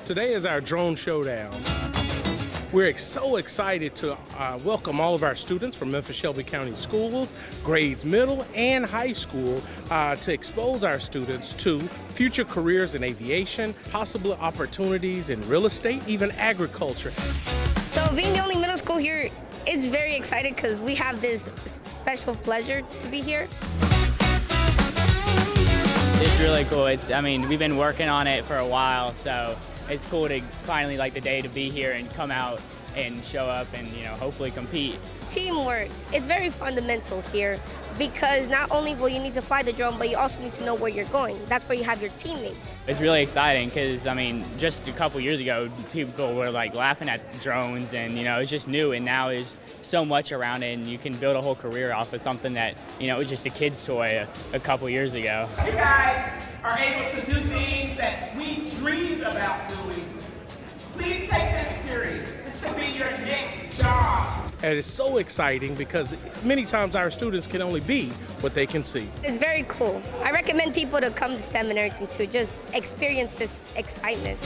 Today is our Drone Showdown. We're so excited to welcome all of our students from Memphis-Shelby County Schools, grades middle and high school, to expose our students to future careers in aviation, possible opportunities in real estate, even agriculture. So being the only middle school here, it's very exciting because we have this special pleasure to be here. It's really cool. We've been working on it for a while, so it's cool to finally the day to be here and come out and show up and hopefully compete. Teamwork, it's very fundamental here because not only will you need to fly the drone, but you also need to know where you're going. That's where you have your teammates. It's really exciting because, just a couple years ago, people were laughing at drones and, it's just new, and now there's so much around it and you can build a whole career off of something that, was just a kid's toy a couple years ago. You guys are able to do things that we dreamed about doing. Please take this serious. This could be your next job. And it's so exciting because many times our students can only be what they can see. It's very cool. I recommend people to come to STEM and everything to just experience this excitement.